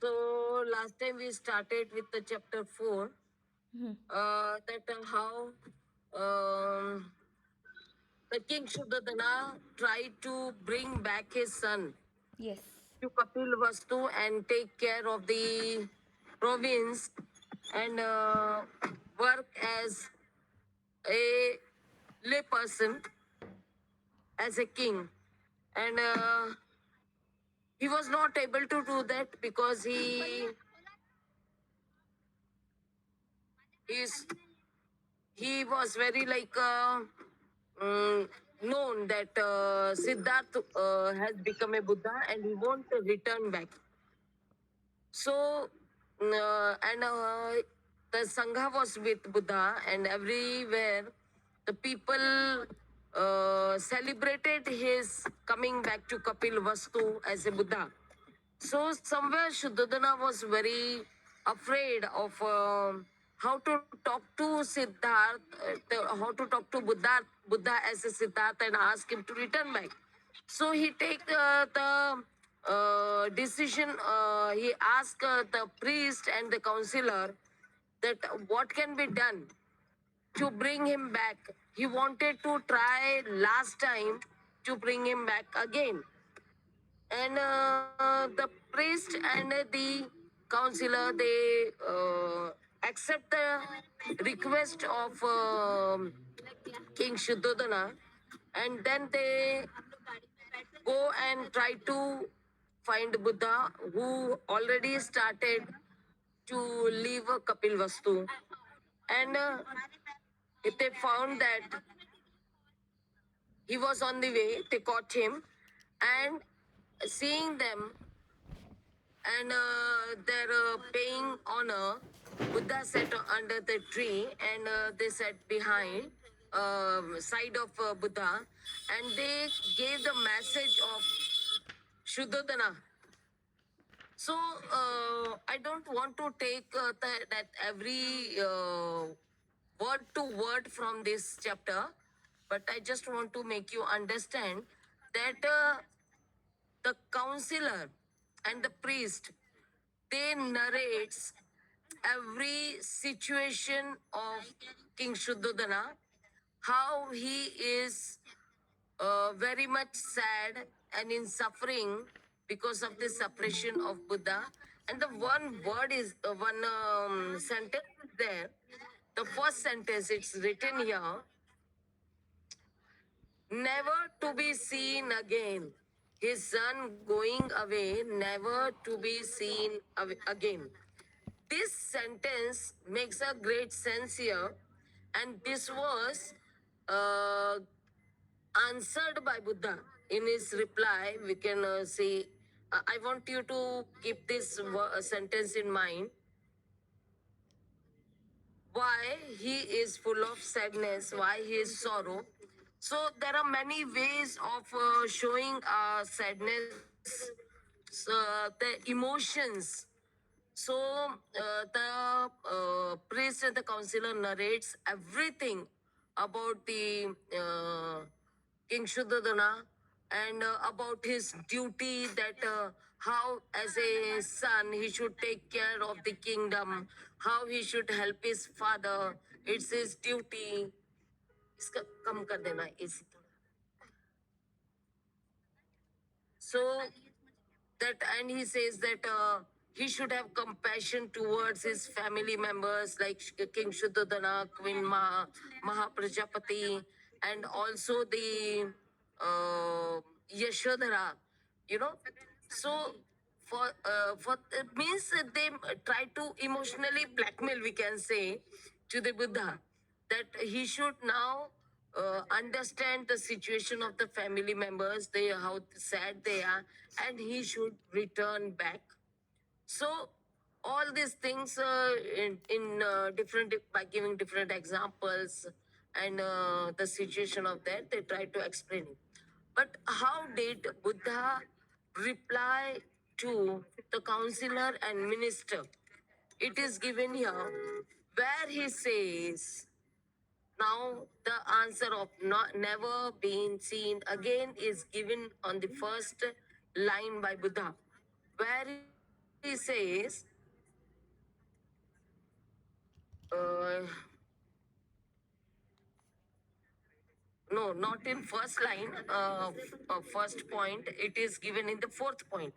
So last time we started with the chapter 4, that how um, the king Shuddhadana tried to bring back his son Yes. to Kapil Vastu and take care of the province and work as a lay person, as a king. And he was not able to do that because is he was very like mm, known that Siddharth has become a Buddha and he won't return back. So, and the Sangha was with Buddha, and everywhere the people celebrated his coming back to Kapil Vastu as a Buddha. So, somewhere Shuddhadana was very afraid of how to talk to Siddharth, how to talk to Buddha as a Siddharth and ask him to return back. So he take the decision. He asked the priest and the counselor that what can be done to bring him back. He wanted to try last time to bring him back again, and the priest and the counselor they accept the request of King Shuddhodana, and then they go and try to find Buddha who already started to leave Kapil Vastu. And if they found that he was on the way, they caught him and seeing them and they're paying honor. Buddha sat under the tree and they sat behind side of Buddha and they gave the message of Shuddhodana. So I don't want to take that every word to word from this chapter, but I just want to make you understand that the counselor and the priest they narrates every situation of King Shuddhodana, how he is very much sad and in suffering because of the suppression of Buddha. And the one word is one sentence is there. The first sentence it's written here: never to be seen again. His son going away, never to be seen again. This sentence makes a great sense here, and this was uh, answered by Buddha in his reply. We can say, I want you to keep this sentence in mind. Why he is full of sadness, why he is sorrow. So there are many ways of showing sadness, the emotions. So the priest and the counselor narrates everything about the King Shuddhodana and about his duty that how as a son he should take care of the kingdom, how he should help his father. It's his duty. इसका कम कर देना इसी थोड़ा. So that and he says that he should have compassion towards his family members like King Shuddhodana, Queen Mahaprajapati, and also the Yashodhara, you know. So for it means that they try to emotionally blackmail, we can say, to the Buddha that he should now understand the situation of the family members, they how sad they are, and he should return back. So all these things in different by giving different examples and the situation of that they try to explain it. But how did Buddha reply to the counselor and minister? It is given here where he says, now the answer of not never being seen again is given on the first line by Buddha, where he says he says, uh, no, not in first line, first point. It is given in the fourth point.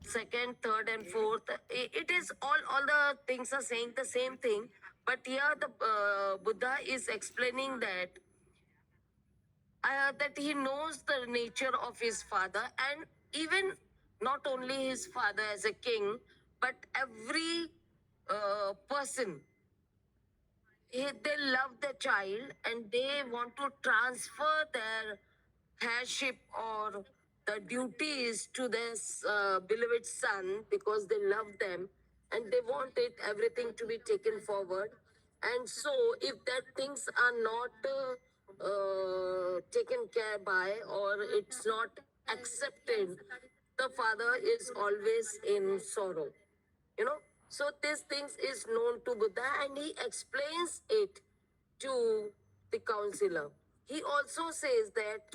Second, third, and fourth. It is all the things are saying the same thing, but here the Buddha is explaining that he knows the nature of his father, and even not only his father as a king, but every person, they love the child and they want to transfer their heirship or the duties to their beloved son because they love them and they want it everything to be taken forward. And so if that things are not taken care by or it's not accepted, the father is always in sorrow, you know. So these things is known to Buddha and he explains it to the counselor. He also says that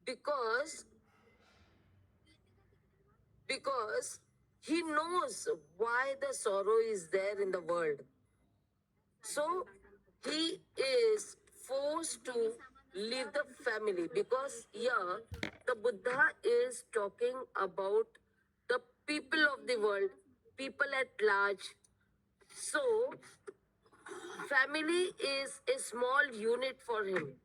because because he knows why the sorrow is there in the world. So he is forced to leave the family because here the Buddha is talking about the people of the world, people at large. So family is a small unit for him.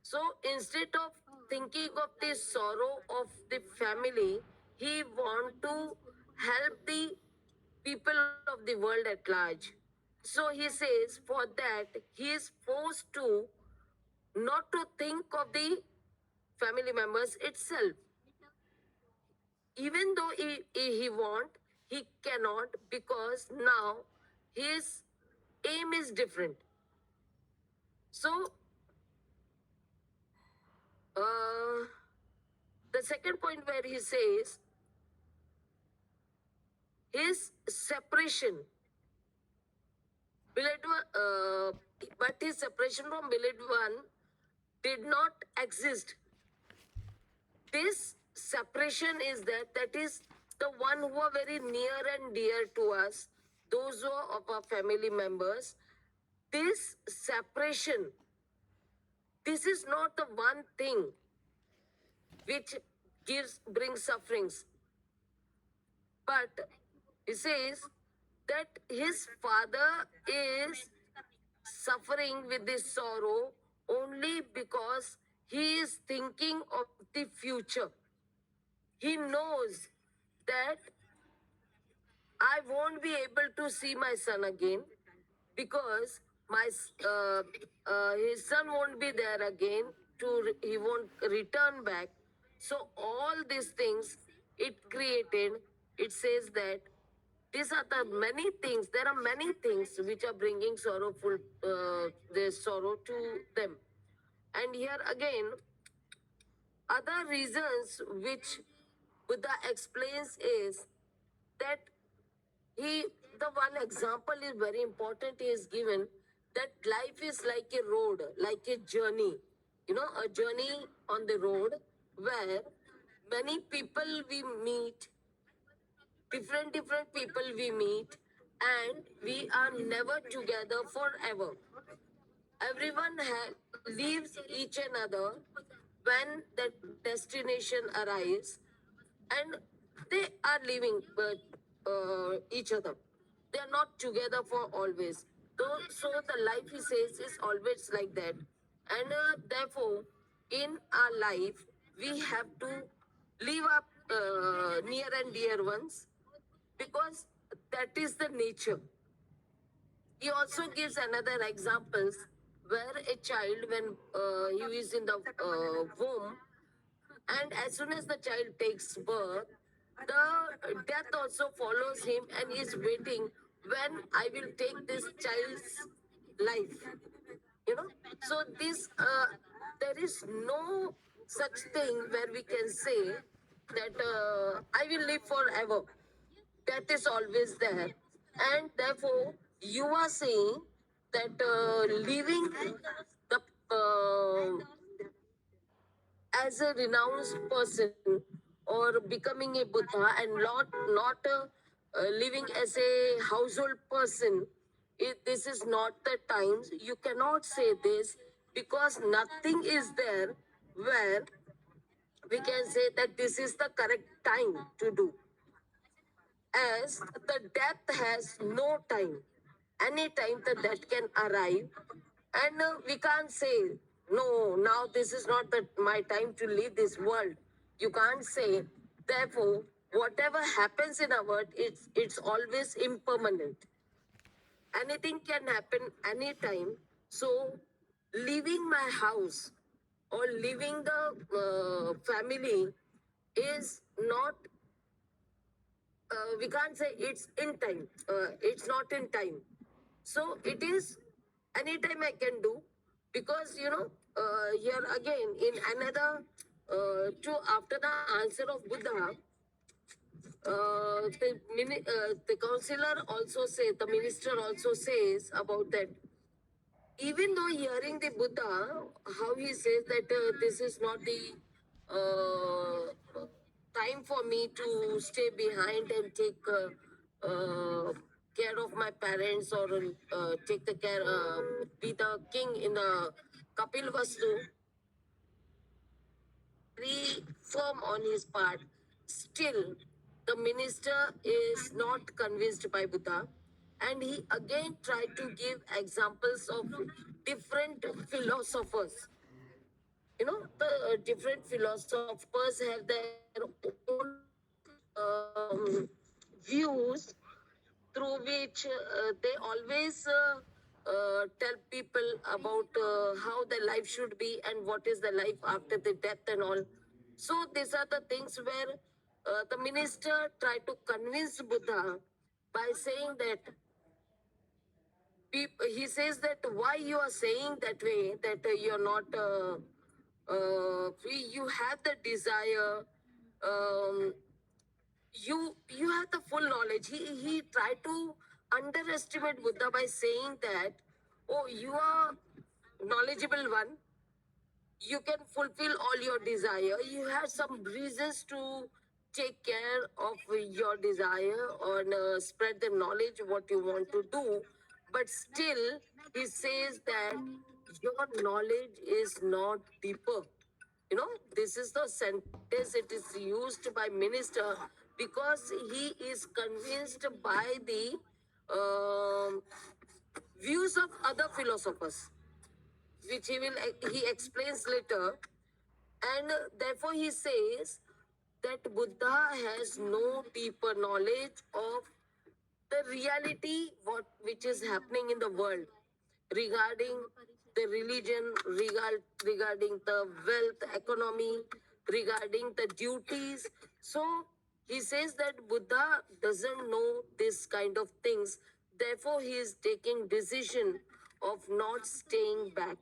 So instead of thinking of the sorrow of the family, he want to help the people of the world at large. So he says for that he is forced to not to think of the family members itself. Even though he want, he cannot because now his aim is different. So uh, the second point where he says his separation, beloved one, but his separation from beloved one did not exist. This separation is that is the one who are very near and dear to us, those who are of our family members. This separation, this is not the one thing which brings sufferings. But he says that his father is suffering with this sorrow only because he is thinking of the future. He knows that I won't be able to see my son again because his son won't be there again. He won't return back. So all these things it created. It says that these are the many things. There are many things which are bringing sorrowful, their sorrow to them. And here again, other reasons which Buddha explains is that he, the one example is very important. He is given that life is like a road, like a journey. You know, a journey on the road where many people we meet, different people we meet, and we are never together forever. Everyone leaves each another when that destination arrives, and they are leaving each other. They are not together for always. So the life, he says, is always like that. And therefore, in our life, we have to leave up near and dear ones because that is the nature. He also gives another examples where a child, when he is in the womb, and as soon as the child takes birth, the death also follows him and is waiting when I will take this child's life. You know, so this there is no such thing where we can say that I will live forever. That is always there, and therefore you are saying that living the as a renounced person or becoming a Buddha and not living as a household person. This is not the times. You cannot say this because nothing is there where we can say that this is the correct time to do, as the death has no time. Any time the death can arrive, and we can't say, no, now this is not my time to leave this world. You can't say. Therefore, whatever happens in our world, it's always impermanent. Anything can happen anytime. So, leaving my house or leaving the family is not, we can't say it's in time. It's not in time. So it is anytime I can do, because here again in another to after the answer of Buddha, the counselor also say, the minister also says about that. Even though hearing the Buddha, how he says that this is not the time for me to stay behind and take care of my parents, or take the care, be the king in the Kapil Vastu, very firm on his part. Still, the minister is not convinced by Buddha, and he again tried to give examples of different philosophers. The different philosophers have their own views, through which they always tell people about how their life should be and what is the life after the death and all. So these are the things where the minister tried to convince Buddha by saying that, he says that why you are saying that way, that you're not free, you have the desire, um, you have the full knowledge. He tried to underestimate Buddha by saying that, oh, you are knowledgeable one, you can fulfill all your desire, you have some reasons to take care of your desire, or spread the knowledge what you want to do, but still he says that your knowledge is not deeper. This is the sentence it is used by minister, because he is convinced by the um views of other philosophers, which he explains later. And therefore he says that Buddha has no deeper knowledge of the reality, what which is happening in the world, regarding the religion, regarding the wealth, economy, regarding the duties. So he says that Buddha doesn't know this kind of things. Therefore, he is taking decision of not staying back.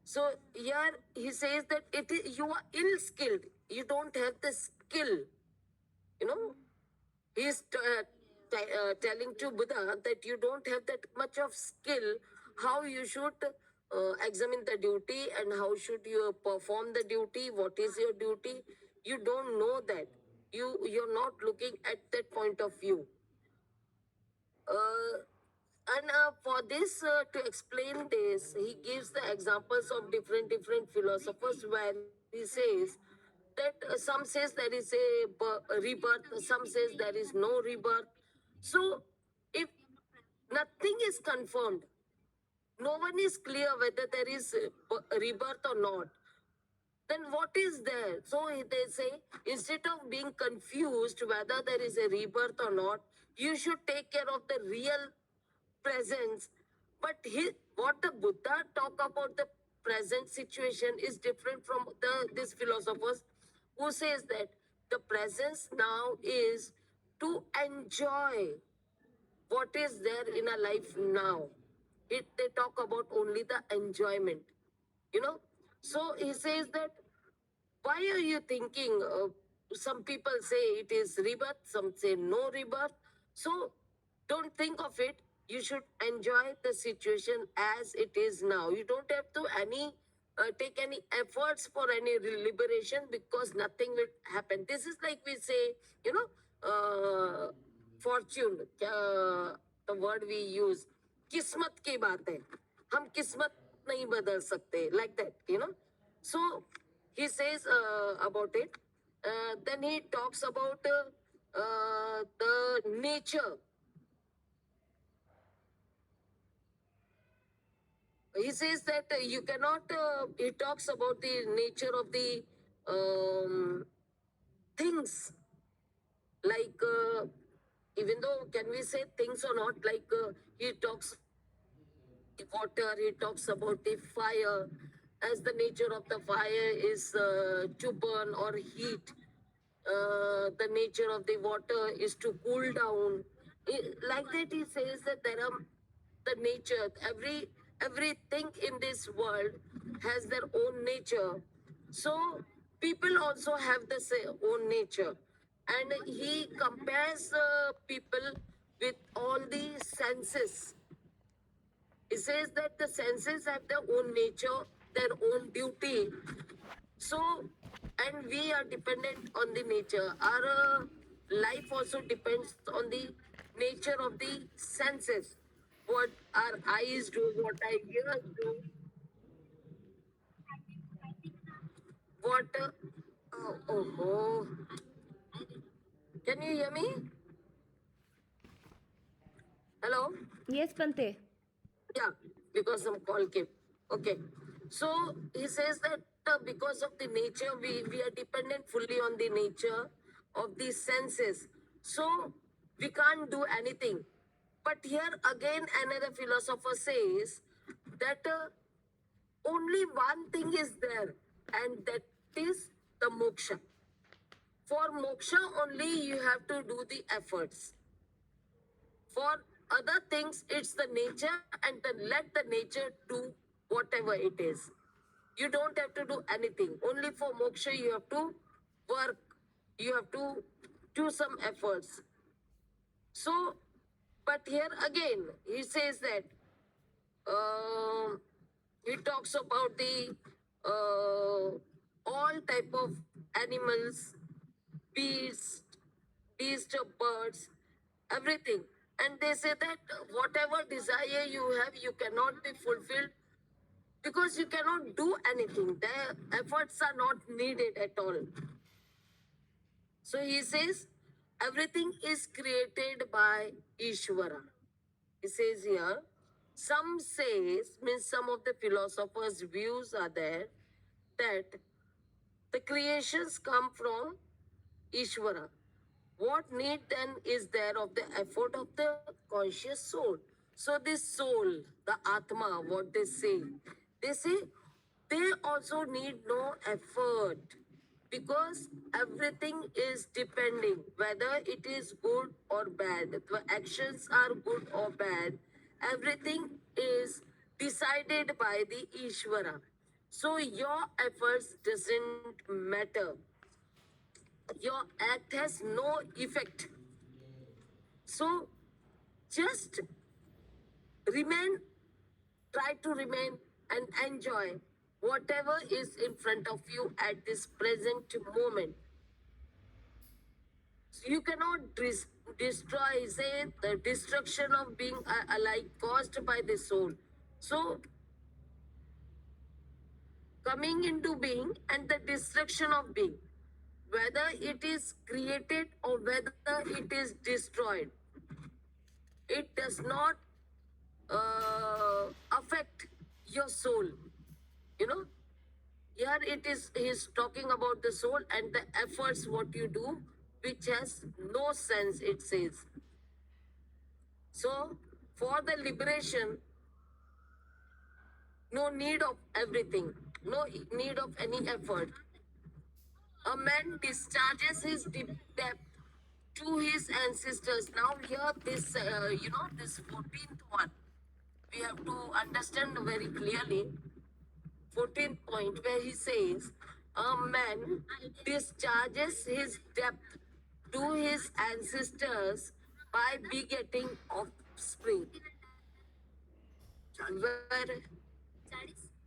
So here he says that you are ill skilled. You don't have the skill. You know, he's telling to Buddha that you don't have that much of skill, how you should examine the duty and how should you perform the duty, what is your duty. You don't know that. You're not looking at that point of view. Uh, and for this, to explain this, he gives the examples of different philosophers, where he says that some says there is a rebirth, some says there is no rebirth. So if nothing is confirmed, no one is clear whether there is a rebirth or not, then what is there? So they say, instead of being confused whether there is a rebirth or not, you should take care of the real presence. But what the Buddha talk about the present situation is different from these philosophers, who says that the presence now is to enjoy what is there in a life now. They talk about only the enjoyment, you know. So he says that, why are you thinking? Some people say it is rebirth, some say no rebirth. So don't think of it. You should enjoy the situation as it is now. You don't have to any take any efforts for any liberation, because nothing will happen. This is like we say, you know, fortune, the word we use, kismat की बात है, हम किस्मत नहीं बदल सकते, like that, you know. So he says about it. Then he talks about the nature. He says that you cannot, he talks about the nature of the things, like even though can we say things or not, like he talks the water, he talks about the fire, as the nature of the fire is to burn or heat. The nature of the water is to cool down. Like that, he says that there are the nature. Everything in this world has their own nature. So people also have the own nature, and he compares people with all the senses. He says that the senses have their own nature, their own duty. So, and we are dependent on the nature. Our life also depends on the nature of the senses. What our eyes do, what our ears do, what. Oh. Can you hear me? Hello? Yes, Bhante. Yeah, because some call came. Okay. So he says that because of the nature, we are dependent fully on the nature of the senses. So we can't do anything. But here again, another philosopher says that only one thing is there, and that is the moksha. For moksha only, you have to do the efforts. For other things, it's the nature, and then let the nature do whatever it is. You don't have to do anything. Only for moksha, you have to work, you have to do some efforts. So, but here again, he says that um he talks about the all type of animals, beasts, beast of birds, everything. And they say that whatever desire you have, you cannot be fulfilled because you cannot do anything. The efforts are not needed at all. So he says everything is created by Ishvara. He says here, some says, means some of the philosophers' views are there that the creations come from Ishvara. What need then is there of the effort of the conscious soul? So this soul, the Atma, what they say they also need no effort, because everything is depending whether it is good or bad. The actions are good or bad. Everything is decided by the Ishvara. So your efforts doesn't matter, your act has no effect. So just remain, try to remain and enjoy whatever is in front of you at this present moment. So you cannot destroy, say, the destruction of being alive caused by the soul. So coming into being and the destruction of being, whether it is created or whether it is destroyed, it does not affect your soul. You know, here it is, he's talking about the soul and the efforts what you do, which has no sense, it says. So, for the liberation, no need of everything, no need of any effort. A man discharges his debt to his ancestors. Now, here, this, this 14th one, we have to understand very clearly. 14th point, where he says, a man discharges his debt to his ancestors by begetting offspring. Where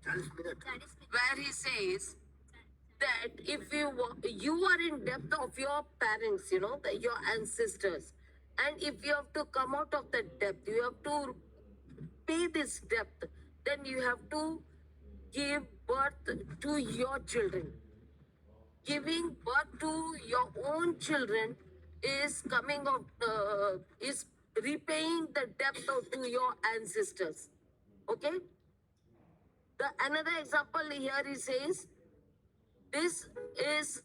where he says that if you are in depth of your parents, your ancestors, and if you have to come out of that depth, you have to pay this depth, then you have to give birth to your children. Giving birth to your own children is coming of is repaying the debt to your ancestors. Okay. The another example here he says this is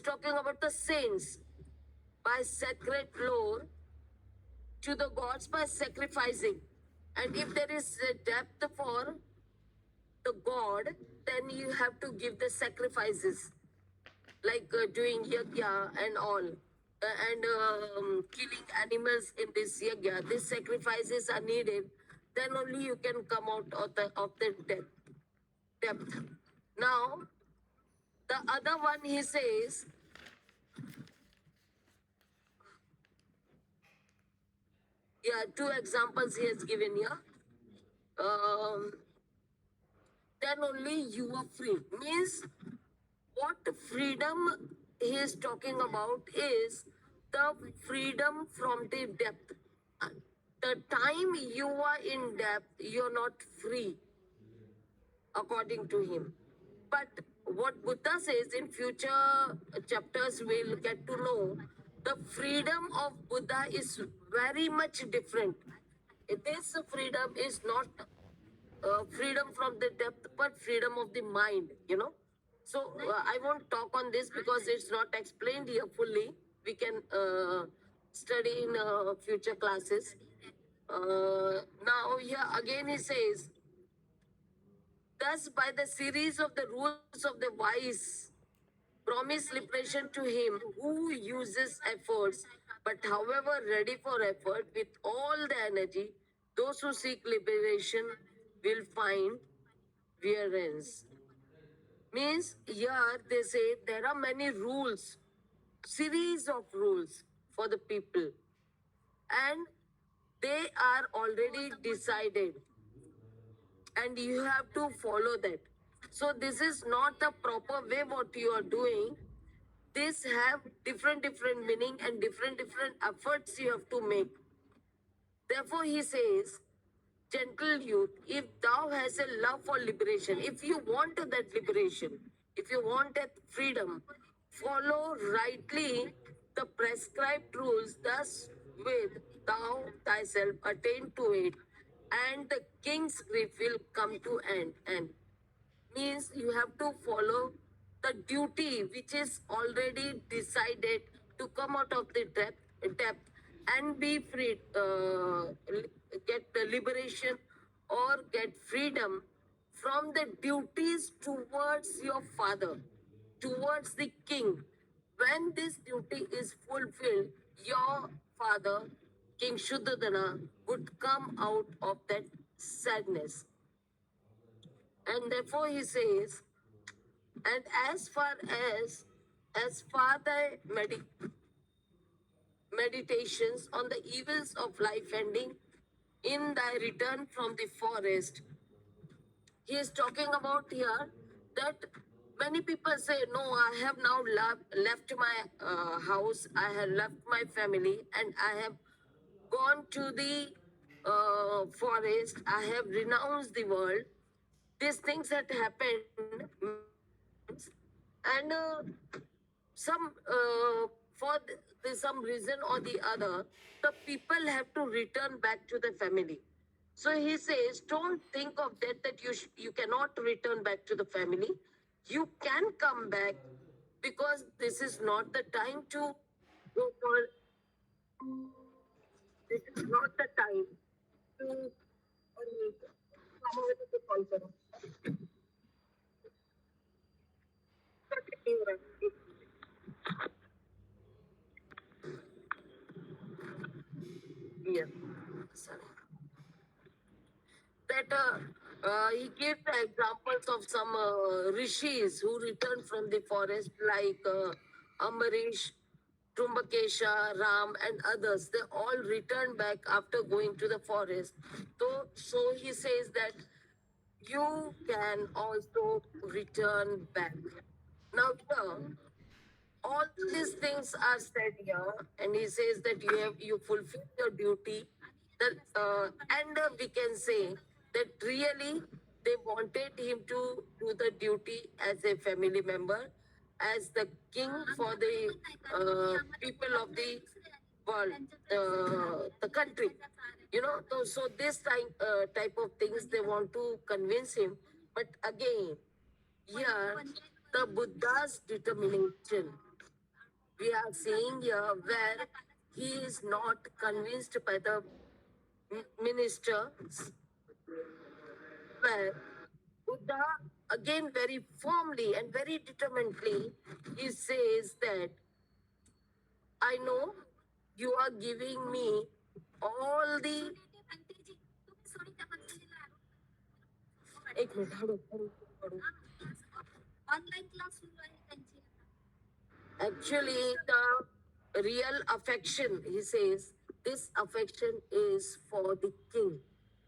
talking about the saints by sacred law to the gods by sacrificing. And if there is a depth for the god, then you have to give the sacrifices, like doing yagya and all, and killing animals in this yagya. These sacrifices are needed. Then only you can come out of the depth. Now, the other one he says, yeah, two examples he has given here. Um, then only you are free. Means what freedom he is talking about is the freedom from the depth. Uh, The time you are in depth, you're not free, according to him. But what Buddha says in future chapters, we'll get to know the freedom of Buddha is very much different. This freedom is not freedom from the depth, but freedom of the mind. So I won't talk on this because it's not explained here fully. We can study in future classes. Now, here again he says, thus, by the series of the rules of the wise, promise liberation to him who uses efforts, but however ready for effort with all the energy, those who seek liberation will find reverence. Means here they say there are many rules, series of rules for the people, and they are already decided, and you have to follow that. So this is not the proper way what you are doing. This have different meaning and different efforts you have to make. Therefore he says, gentle youth, if thou has a love for liberation, if you want that liberation, if you want that freedom, follow rightly the prescribed rules, thus with thou thyself attain to it, and the king's grief will come to end. Means you have to follow the duty which is already decided to come out of the depth and be free, get the liberation or get freedom from the duties towards your father, towards the king. When this duty is fulfilled, your father, King Shuddhadana, would come out of that sadness. And therefore he says, and as far the meditations on the evils of life ending in thy return from the forest, he is talking about here that many people say, no, I have now left my house, I have left my family, and I have gone to the forest, I have renounced the world. These things had happened many times, and some for some reason or the other, the people have to return back to the family. So he says, don't think of that you cannot return back to the family. You can come back, because this is not the time to go for. This is not the time to come over to the culture. Yeah. Sorry. That he gave the examples of some rishis who returned from the forest, like Ambarish, Trumbakesha, Ram, and others. They all returned back after going to the forest. So he says that you can also return back. Now, here, all these things are said here, and he says that you fulfill your duty. That we can say that really they wanted him to do the duty as a family member, as the king for the people of the world, the country. So this type of things they want to convince him. But again, here, the Buddha's determination we are seeing here where he is not convinced by the minister, where Buddha again very firmly and very determinedly he says that I know you are giving me all the एक minute हळू. Actually, the real affection, he says, this affection is for the king.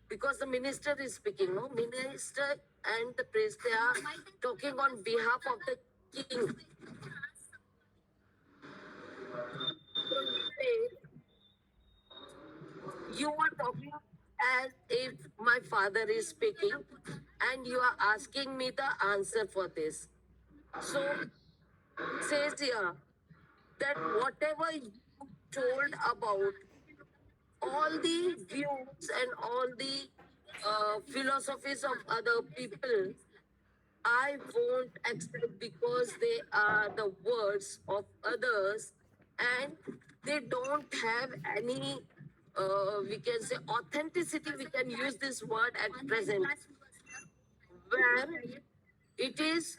Because the minister is speaking, no? Minister and the priest, they are talking on behalf of the king. So he says, you are talking as if my father is speaking, and you are asking me the answer for this. So it says here that whatever you told about all the views and all the philosophies of other people, I won't accept because they are the words of others and they don't have any, we can say, authenticity. We can use this word at present, where it is,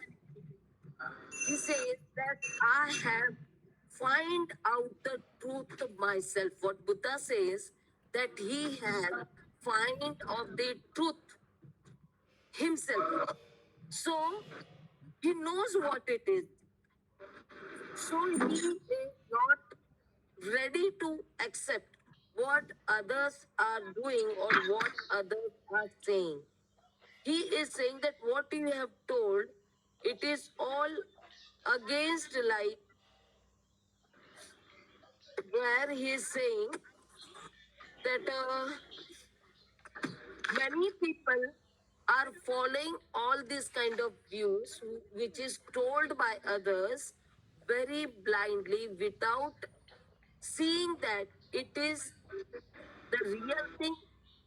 he says that I have find out the truth myself. What Buddha says that he has find of the truth himself. So he knows what it is. So he is not ready to accept what others are doing or what others are saying. He is saying that what you have told, it is all against life, where he is saying that many people are following all these kind of views which is told by others very blindly without seeing that it is the real thing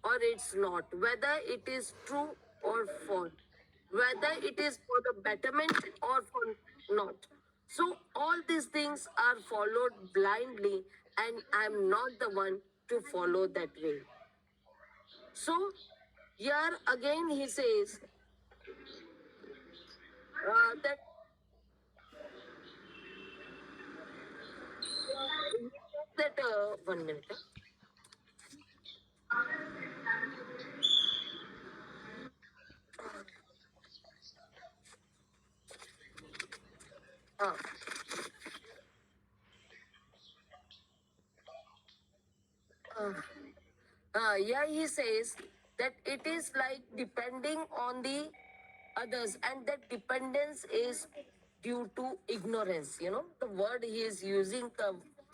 or it's not, whether it is true or false, whether it is for the betterment or for not. So all these things are followed blindly, and I'm not the one to follow that way. So here again he says that one minute. Uh, uh, yeah, he says that it is like depending on the others, and that dependence is due to ignorance. The word he is using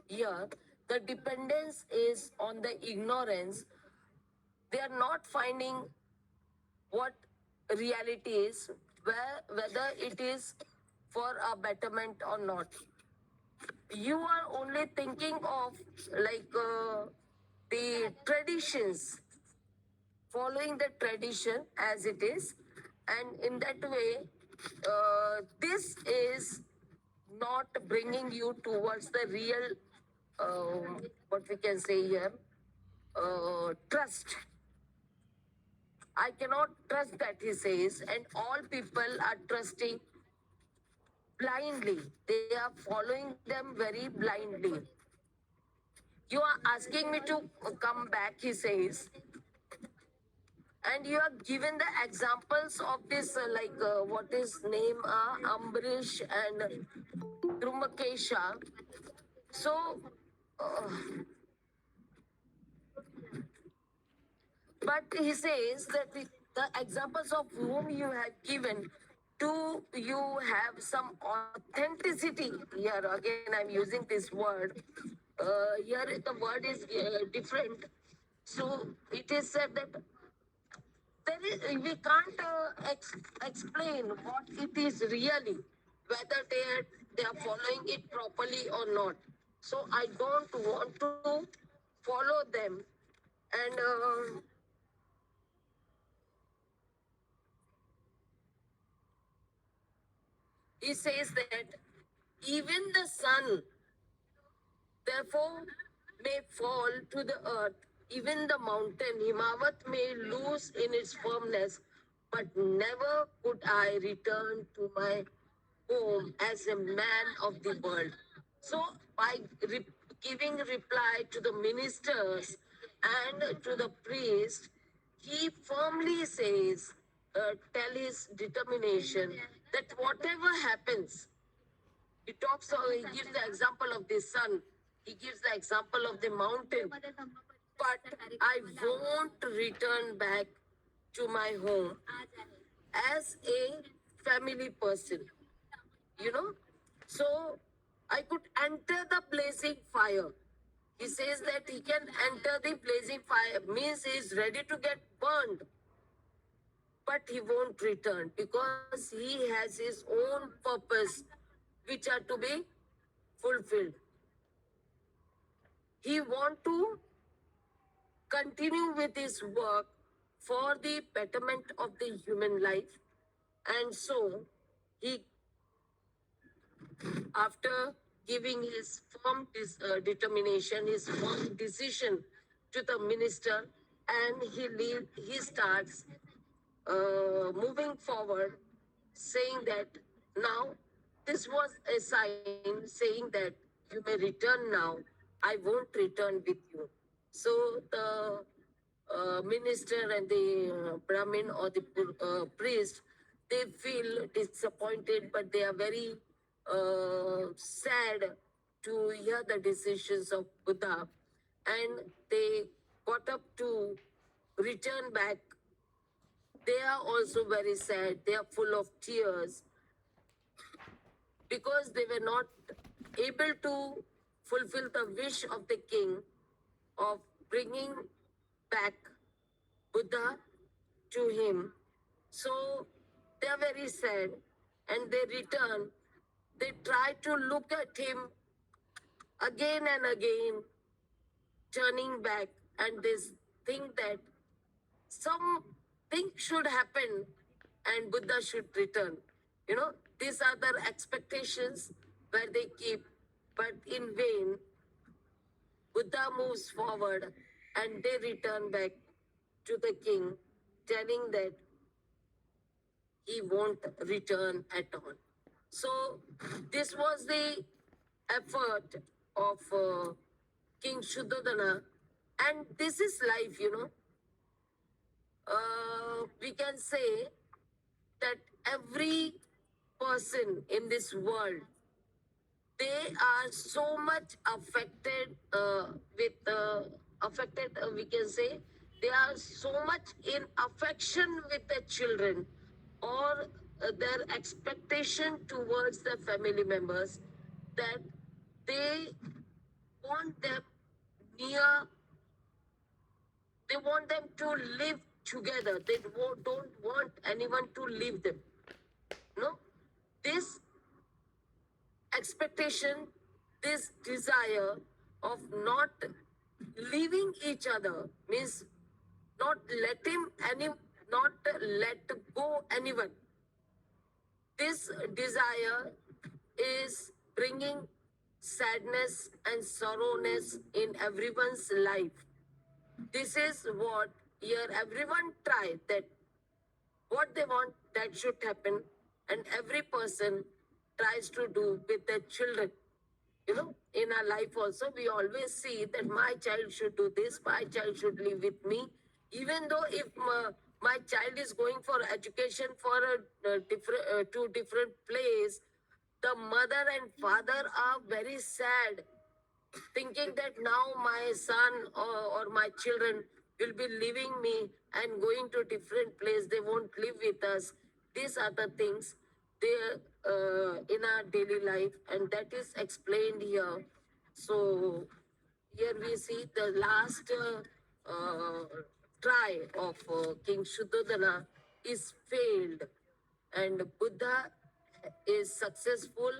here, the dependence is on the ignorance. They are not finding what reality is, whether it is for a betterment or not. You are only thinking of like the traditions, following the tradition as it is, and in that way, this is not bringing you towards the real, what we can say here, trust. I cannot trust that, he says, and all people are trusting blindly. They are following them very blindly. You are asking me to come back, he says, and you have given the examples of this, what is name, Ambrish and Drumakesha. So, uh, but he says that the examples of whom you have given, do you have some authenticity? Here again I'm using this word. Here the word is different. So it is said that there is, we can't explain what it is really, whether they are following it properly or not. So I don't want to follow them. And he says that even the sun, therefore, may fall to the earth. Even the mountain Himavat may lose in its firmness, but never could I return to my home as a man of the world. So, by giving reply to the ministers and to the priest, he firmly says, tell his determination that whatever happens, he talks, he gives the example of the sun. He gives the example of the mountain. But I won't return back to my home as a family person, you know. So I could enter the blazing fire. He says that he can enter the blazing fire, means he is ready to get burned. But he won't return because he has his own purpose, which are to be fulfilled. He want to continue with his work for the betterment of the human life. And so he, after giving his firm determination, his firm decision to the minister, and he starts moving forward, saying that now this was a sign saying that you may return now. I won't return with you. So the minister and the Brahmin or the priest, they feel disappointed, but they are very sad to hear the decisions of Buddha, and they got up to return back. They are also very sad. They are full of tears because they were not able to fulfill the wish of the king of bringing back Buddha to him. So they are very sad and they return. They try to look at him again and again, turning back, and they think that something should happen and Buddha should return. You know, these are their expectations where they keep, but in vain, Buddha moves forward and they return back to the king, telling that he won't return at all. So, this was the effort of King Shuddhodana, and this is life, you know. We can say that every person in this world, they are so much affected we can say they are so much in affection with their children, or their expectation towards their family members, that they want them near, they want them to live together. They don't want anyone to leave them. No, this expectation, this desire of not leaving each other, means not let him any, not let go anyone. This desire is bringing sadness and sorrowness in everyone's life. This is what here everyone try that what they want that should happen, and every person tries to do with their children. You know, in our life also we always see that my child should do this, my child should live with me, even though if my child is going for education for a different to different place, the mother and father are very sad, thinking that now my son or my children will be leaving me and going to different place. They won't live with us. These are the things they in our daily life, and that is explained here. So here we see the last try of King Shuddhodana is failed, and Buddha is successful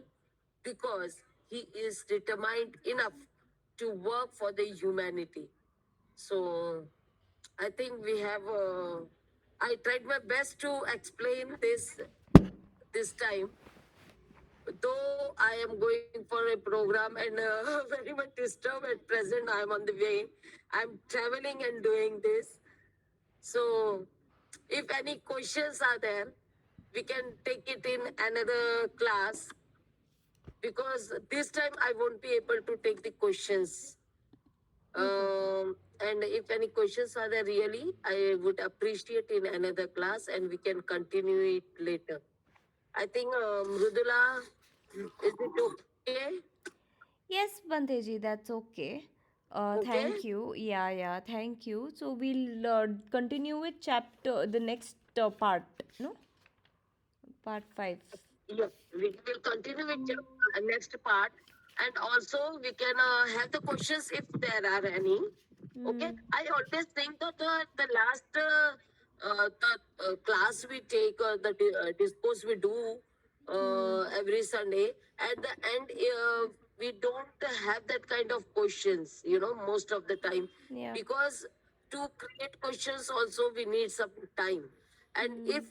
because he is determined enough to work for the humanity. So I think we have. I tried my best to explain this time, though I am going for a program and very much disturbed at present. I am on the way. I'm traveling and doing this. So, if any questions are there, we can take it in another class, because this time I won't be able to take the questions. And if any questions are there, really, I would appreciate in another class, and we can continue it later. I think Mrudula, is it okay? Yes, Banteji, that's okay. Okay. Thank you. Yeah, yeah, thank you. So we'll continue with chapter, the next part, no? Part 5. Yeah, we will continue with the next part, and also we can have the questions if there are any. Okay, Hmm. I always think that the last the class we take, the discourse we do Hmm. every Sunday, at the end we don't have that kind of questions, most of the time, Yeah. because to create questions also we need some time. And Hmm. if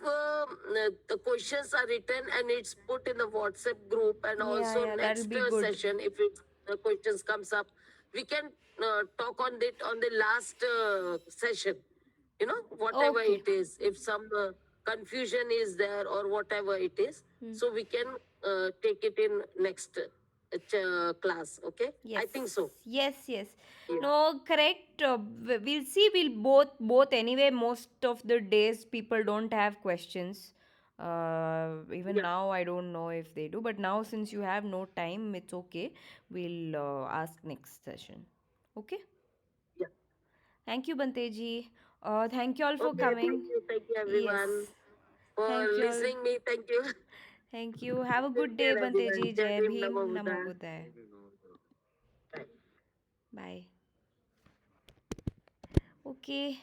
the questions are written and it's put in the WhatsApp group, and Yeah, also yeah, that'll next be good. session, if the questions comes up, we can talk on it on the last session. Whatever Okay. it is, if some confusion is there or whatever it is, Hmm. so we can take it in next class. Okay, I Yes, think so. yes, yes. Yeah, No, correct. We'll see. We'll both anyway. Most of the days, people don't have questions. Even yeah, now, I don't know if they do. But now, since you have no time, it's okay. We'll ask next session. Okay. yeah. Thank you, Banteji. Thank you all for Okay, coming. thank you everyone Yes. for Thank you all. listening me. Thank you. Thank you. Have a Take good day, care, everyone. Banteji. Jai Jai Bhim, Namo Bhim. Namo Buddhaya. Buddhaya. Bye. Bye. Okay.